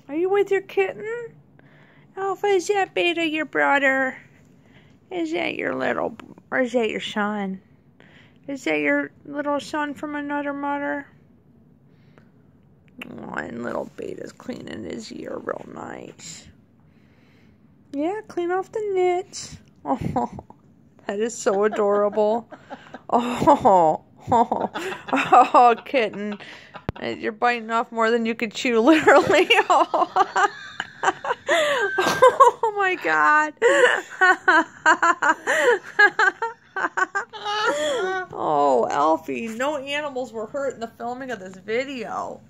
Are you with your kitten? Alpha, is that Beta your brother? Is that your little, or is that your son? Is that your little son from another mother? Oh, and little Beta's cleaning his ear real nice. Yeah, clean off the nits. Oh, that is so adorable. Oh, oh, oh, kitten. You're biting off more than you could chew, literally. Oh, oh my God. Oh, Alfie, no animals were hurt in the filming of this video.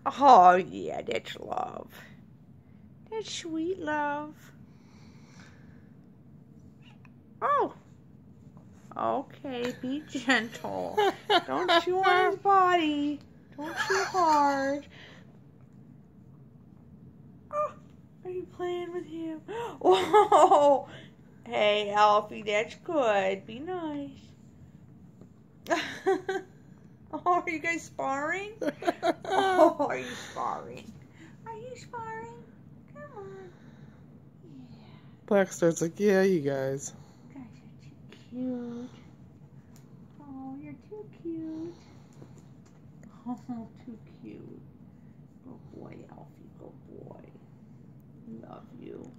Oh, yeah, that's love. That's sweet love. Oh. Okay, be gentle. Don't chew on his body. Don't chew hard. Oh, are you playing with him? Whoa. Hey, Alfie, that's good. Be nice. Oh, are you guys sparring? Oh, are you sparring? Are you sparring? Come on. Yeah. Blackstar's like, yeah, you guys. You guys are too cute. Oh, you're too cute. Oh, too cute. Good boy, Alfie. Good boy. Love you.